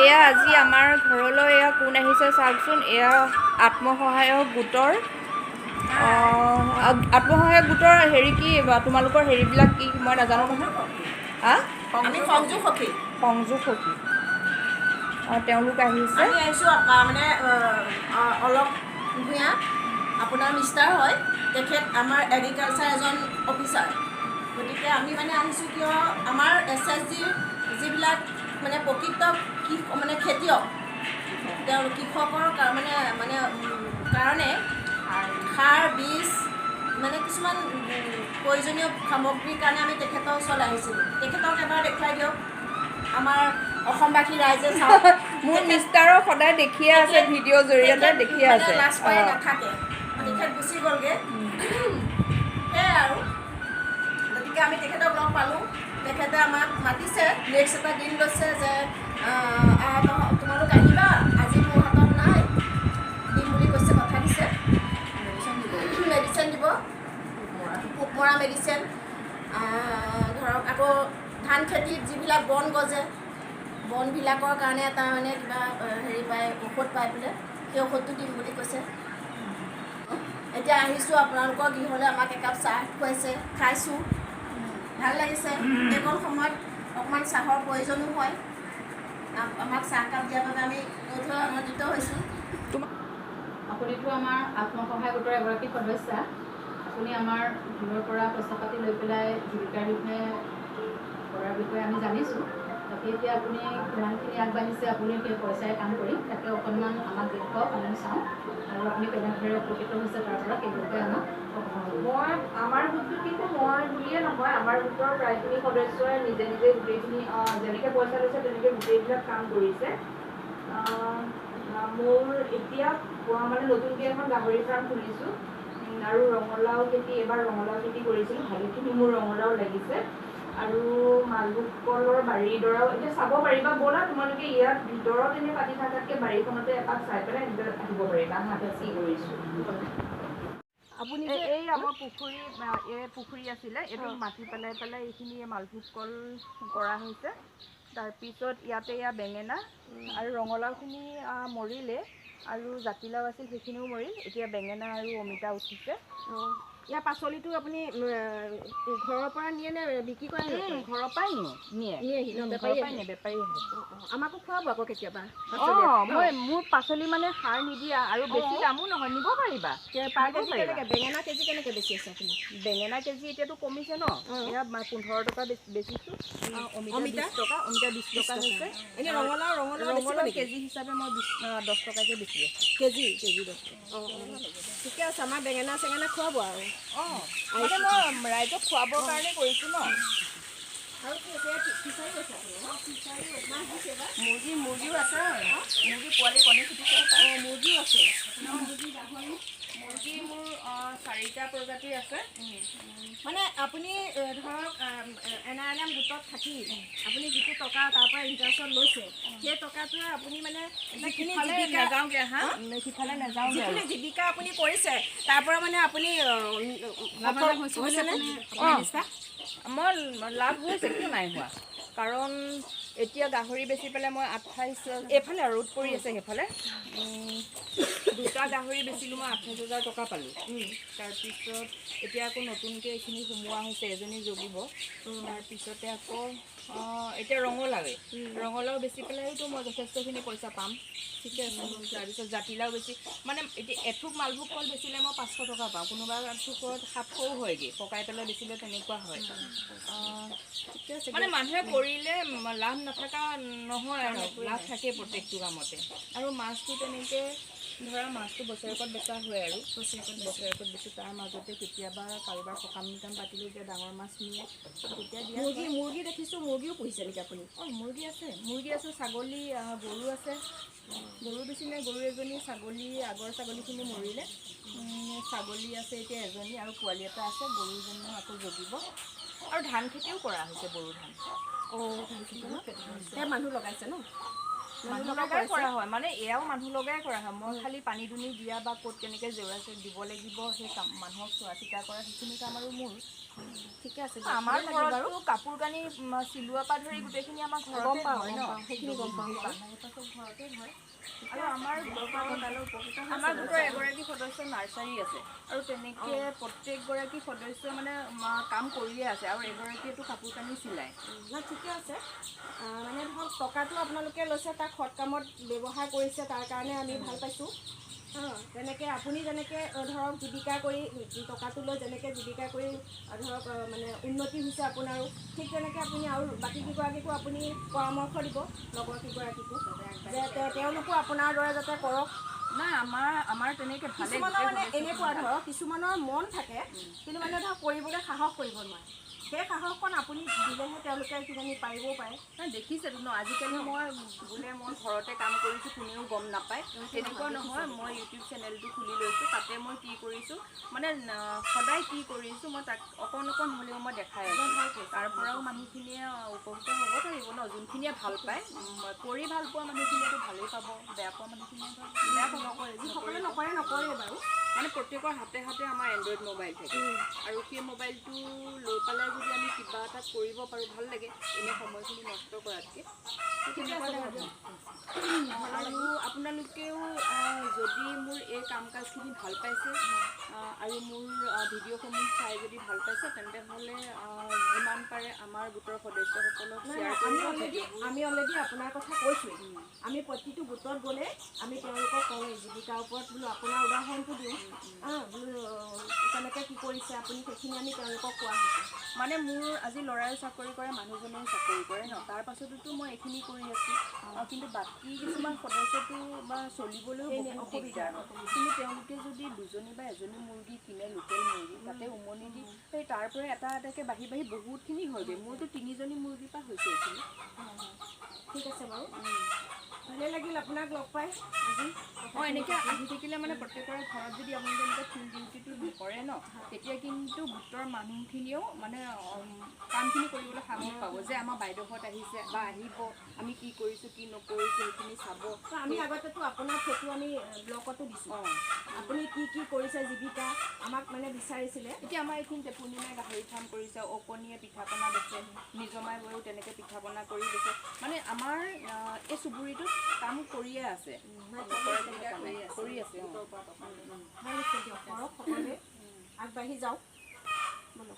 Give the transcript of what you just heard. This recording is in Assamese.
এয়া আজি আমাৰ ঘৰলৈ এয়া কোন আহিছে চাওকচোন। এয়া আত্মসহায়ক গোটৰ হেৰি কি তোমালোকৰ হেৰিবিলাক কি মই নাজানো নহয়। আমি সংযোগ সখী। সংযোগ সখী। তেওঁলোক আহিছে। আমি আহিছোঁ মানে অলপ ভূঞা আপোনাৰ মিষ্টাৰ হয়, তেখেত আমাৰ এগ্ৰিকালচাৰ এজন অফিচাৰ। গতিকে আমি মানে আহিছোঁ কিয় আমাৰ SSGৰ যিবিলাক মানে প্ৰকৃত মানে খেতিয়ক, তেওঁ কৃষকৰ কাৰণে সাৰ বীজ মানে কিছুমান প্ৰয়োজনীয় সামগ্ৰীৰ কাৰণে আমি তেখেতৰ ওচৰলৈ আহিছিলোঁ। তেখেতক এবাৰ দেখুৱাই দিয়ক আমাৰ অসমবাসী ৰাইজে চাওক। মোৰ মিষ্টাৰক সদায় দেখিয়ে আছে, ভিডিঅ'ৰ জৰিয়তে দেখিয়ে আছে। লাজ পাই নাথাকে, তেখেত গুচি গ'লগৈ সেয়াই আৰু। গতিকে আমি তেখেতক লগ পালোঁ। তেখেতে আমাক মাতিছে, নেক্সট এটা দিন লৈছে যে তোমালোক আহিবা, আজি মোৰ হাতত নাই, দিম বুলি কৈছে, কথা দিছে। মেডিচিন দিব, পোক মৰা মেডিচিন। ধৰক আকৌ ধান খেতিত যিবিলাক বন গজে, বনবিলাকৰ কাৰণে এটা মানে কিবা হেৰি পায়, ঔষধ পাই পেলাই, সেই ঔষধটো দিম বুলি কৈছে। এতিয়া আহিছোঁ আপোনালোকৰ গৃহলৈ, আমাক একাপ চাহ খুৱাইছে, খাইছোঁ, ভাল লাগিছে। এইকণ সময়ত অকণমান চাহৰ প্ৰয়োজনো হয়। আমাক চাহকাপ দিয়াৰ বাবে আমি নথৈ আনন্দিত হৈছোঁ। আপুনিতো আমাৰ আত্মসহায়ক গোটৰ এগৰাকী সদস্যা। আপুনি আমাৰ ঘৰৰ পৰা পইচা পাতি লৈ পেলাই জীৱিকাৰ বিষয়ে কৰাৰ বিষয়ে আমি জানিছোঁ। তাকে এতিয়া আপুনি কিমানখিনি আগবাঢ়িছে, আপুনি সেই পইচাৰে কাম কৰি তাকে অকণমান আমাক দেখুৱাওক, আমি চাওঁ, আৰু আপুনি কেনেদৰে উপকৃত হৈছে তাৰ পৰা সেই বিষয়ে আমাক আমাৰ গোটটো কিন্তু মই বুলিয়ে নহয়, আমাৰ গোটৰ প্ৰায়খিনি সদস্যই নিজে নিজে গোটেইখিনি যেনেকৈ পইচা লৈছে তেনেকৈ গোটেইবিলাক কাম কৰিছে। মোৰ এতিয়া মানে নতুনকৈ এখন গাহৰি ফাৰ্ম খুলিছোঁ, আৰু ৰঙালাও খেতি, এইবাৰ ৰঙালাও খেতি কৰিছিলোঁ, ভালেখিনি মোৰ ৰঙালাও লাগিছে। আৰু মালভোগ কলৰ বাৰীডৰাও এতিয়া চাব পাৰিবা, ব'লা তোমালোকে ইয়াত ভিতৰত এনেই পাতি থকাতকৈ বাৰীখনতে এপাক চাই পেলাই এনেকৈ আহিব পাৰিবা। কি কৰিছোঁ আপুনি এই আমাৰ পুখুৰী আছিলে, এইটো মাটি পেলাই এইখিনি মালভোগ কল কৰা হৈছে। তাৰপিছত ইয়াতে এয়া বেঙেনা আৰু ৰঙালাওখিনি মৰিলে, আৰু জাতিলাও আছিল সেইখিনিও মৰিল। এতিয়া বেঙেনা আৰু অমিতা উঠিছে। ইয়াৰ পাচলিটো আপুনি ঘৰৰ পৰা নিয়ে নে বিক্ৰী কৰে? ঘৰৰ পৰাই নিয়েহি ন, ঘৰৰ পৰাই নিয়ে, বেপাৰী আহে। আমাকো খুৱাব আকৌ কেতিয়াবা। মোৰ পাচলি মানে সাৰ নিদিয়া আৰু বেছি দামো নহয়, নিব পাৰিবা। বেঙেনা কেজি কেনেকৈ বেচি আছে আপুনি? বেঙেনা কেজি এতিয়াতো কমিছে ন, এয়া 15 টকা বেচিছোঁ। অমিতা 20 টকা, অমিতা 20 টকা হৈছে। এনেই ৰঙালাও কেজি হিচাপে মই 10 টকাকৈ বেচি আছোঁ। কেজি 10 টকা। ঠিকে আছে, আমাৰ বেঙেনা চেঙেনা খুৱাব আৰু। মানে মই ৰাইজক খুৱাবৰ কাৰণে কৰিছোঁ ন। আৰু ফিচাৰী আছে, মুৰ্গীও আছে, মুৰ্গী পোৱালি কণী ফুটিছে। মুৰ্গীও আছে। মুৰ্গী মোৰ 4টা প্ৰজাতিৰ আছে। মানে আপুনি ধৰক NRLM গোটত থাকি আপুনি যিটো টকা তাৰ পৰা ইণ্টাৰেষ্টত লৈছে, সেই টকাটোৱে আপুনি মানে যিখিনি জীৱিকা আপুনি কৰিছে, তাৰ পৰা মানে আপুনি মই লাভ হৈছে, কিয় নাই হোৱা। কাৰণ এতিয়া গাহৰি বেচি পেলাই মই 28, এইফালে ৰ'দ পৰি আছে সেইফালে, 2টা গাহৰি বেচিলোঁ, মই 28,000 টকা পালোঁ। তাৰপিছত এতিয়া আকৌ নতুনকৈ এইখিনি সোমোৱা হৈছে, এজনী জগিব। তাৰপিছতে আকৌ এতিয়া ৰঙালাও বেচি পেলাইতো মই যথেষ্টখিনি পইচা পাম। ঠিকে আছে। তাৰপিছত জাতিলাও বেছি, মানে এতিয়া এথোক মালভোগ কল বেচিলে মই 500 টকা পাওঁ, কোনোবা এথোকত 700ও হয়গৈ, পকাই পেলাই বেচিলে তেনেকুৱা হয়। ঠিকে আছে, মানে মানুহে কৰিলে লাভ নথকা নহয়, আৰু লাভ থাকেই প্ৰত্যেকটো কামতে। আৰু মাছটো তেনেকৈ ধৰা, মাছটো বছৰেকত বেচা হয়, আৰু বছৰেকত বেছি। তাৰ মাজতে কেতিয়াবা কাৰোবাৰ সকাম নিকাম পাতিলে, এতিয়া ডাঙৰ মাছ নিয়ে, তেতিয়া দিয়া। মুৰ্গী দেখিছোঁ, মুৰ্গীও পুহিছে নেকি আপুনি? মুৰ্গী আছে, ছাগলী, গৰু আছে। গৰু বেছি নাই, গৰু এজনী, ছাগলী, আগৰ ছাগলীখিনি মৰিলে। ছাগলী আছে এতিয়া এজনী, আৰু পোৱালি এটা আছে। গৰুজনীও আকৌ জগিব। আৰু ধান খেতিও কৰা হৈছে, বড়ো ধান। মানুহ লগাইছে ন? মানুহ লগাই কৰা হয়, মানে এয়াও মানুহ লগাই কৰা হয়। মই খালি পানী দুনি দিয়া বা ক'ত কেনেকৈ জেওৰা দিব লাগিব, সেই কাম মানুহক চোৱা চিতা কৰা, সেইখিনি কাম আৰু মোৰ। ঠিকে আছে আমাৰ ঘৰততো কাপোৰ কানি চিলোৱাৰ পৰা ধৰি গোটেইখিনি আমাৰ ঘৰতে গম পাওঁ হয় ন সেইখিনি গম পাওঁ চব ঘৰতে হয় আৰু আমাৰ আমাৰ গোটৰ এগৰাকী সদস্য নাৰ্চাৰী আছে আৰু তেনেকৈ প্ৰত্যেকগৰাকী সদস্য মানে কাম কৰিয়ে আছে আৰু এগৰাকীয়েতো কাপোৰ কানি চিলায় নাই ঠিকে আছে মানে ধৰক টকাটো আপোনালোকে লৈছে তাক সৎ কামত ব্যৱহাৰ কৰিছে তাৰ কাৰণে আমি ভাল পাইছোঁ তেনেকৈ আপুনি যেনেকৈ ধৰক জীৱিকা কৰি টকাটো লৈ যেনেকৈ জীৱিকা কৰি ধৰক মানে উন্নতি হৈছে আপোনাৰো ঠিক তেনেকৈ আপুনি আৰু বাকী কেইগৰাকীকো আপুনি পৰামৰ্শ দিব লগৰ কেইগৰাকীকো যে তেওঁলোকো আপোনাৰ দৰে যাতে কৰক নাই আমাৰ তেনেকৈ ভালে কিছুমানৰ মানে এনেকুৱা ধৰক কিছুমানৰ মন থাকে কিন্তু মানে ধৰক কৰিবলৈ সাহস কৰিব নোৱাৰে সেই সাহসখন আপুনি দিলেহে তেওঁলোকে কিজানি পাৰিবও পাৰে নাই দেখিছেতো ন আজিকালি মই বোলে মই ঘৰতে কাম কৰিছোঁ কোনেও গম নাপায় তেনেকুৱা নহয় মই ইউটিউব চেনেলটো খুলি লৈছোঁ তাতে মই কি কৰিছোঁ মানে সদায় কি কৰিছোঁ মই তাক অকণ হ'লেও মই দেখাই আছোঁ তাৰ পৰাও মানুহখিনিয়ে উপকৃত হ'ব পাৰিব ন যোনখিনিয়ে ভাল পায় কৰি ভাল পোৱা মানুহখিনিয়েতো ভালেই পাব বেয়া পোৱা মানুহখিনিয়ে বেয়া পাব নকৰে যিসকলে নকৰে বাৰু মানে প্ৰত্যেকৰ হাতে হাতে আমাৰ এণ্ড্ৰইড মোবাইল থাকে আৰু সেই মোবাইলটো লৈ পেলাই যদি আমি কিবা এটা কৰিব পাৰোঁ ভাল লাগে এনে সময়খিনি নষ্ট কৰাতকৈ তেনেকুৱা ধৰণৰ আৰু আপোনালোকেও যদি মোৰ এই কাম কাজখিনি ভাল পাইছে আৰু মোৰ ভিডিঅ'সমূহ চাই যদি ভাল পাইছে তেন্তে হ'লে যিমান পাৰে আমাৰ গোটৰ সদস্যসকলক শ্বেয়াৰ আমি অলৰেডি আপোনাৰ কথা কৈছোঁৱেই আমি প্ৰতিটো গোটত গ'লে আমি তেওঁলোকক কওঁৱেই জীৱিকাৰ ওপৰত বোলো আপোনাৰ উদাহৰণটো দিওঁ বোলো কেনেকৈ কি কৰিছে আপুনি সেইখিনি আমি তেওঁলোকক কোৱা হৈছে মানে মোৰ আজি ল'ৰাই চাকৰি কৰে মানুহজনেও চাকৰি কৰে ন তাৰ পাছততো মই এইখিনি কৰি আছোঁ কিন্তু বাকী কিছুমান সদস্যটো বা চলিবলৈও বহুত অসুবিধা কিন্তু তেওঁলোকে যদি দুজনী বা এজনী মুৰ্গী কিনে লোকেল মুৰ্গী তাতে উমনি দি সেই তাৰ পৰা এটা এটাকৈ বাঢ়ি বহুতখিনি হয়গৈ মোৰতো 3জনী মুৰ্গীৰ পৰা হৈছে এইখিনি ঠিক আছে বাৰু ভালেই লাগিল আপোনাক লগ পাই আজি এনেকৈ আহি থাকিলে মানে প্ৰত্যেকৰে ঘৰত যদি আপোনালোকে এনেকৈ ফিল্ড ডিউটিটো কৰে ন তেতিয়া কিন্তু গোটৰ মানুহখিনিয়েও মানে কামখিনি কৰিবলৈ সাহস পাব যে আমাৰ বাইদেউহঁত আহিছে বা আহিব আমি কি কৰিছোঁ কি নকৰিছোঁ সেইখিনি চাব আমি আগতেতো আপোনাৰ ফটো আমি ব্লগতো দিছোঁ আপুনি কি কি কৰিছে জীৱিকা আমাক মানে বিচাৰিছিলে এতিয়া আমাৰ এইখিনিতে পূৰ্ণিমাই গাহৰি ফাৰ্ম কৰিছে অকণীয়ে পিঠা পনা বেচে নিজমাই গৈও তেনেকৈ পিঠা পনা কৰি বেচে মানে আমাৰ এই চুবুৰীটোত কাম কৰিয়ে আছে কৰি আছে ভাল হৈছে দিয়ক কৰক সকলোৱে আগবাঢ়ি যাওক বোলো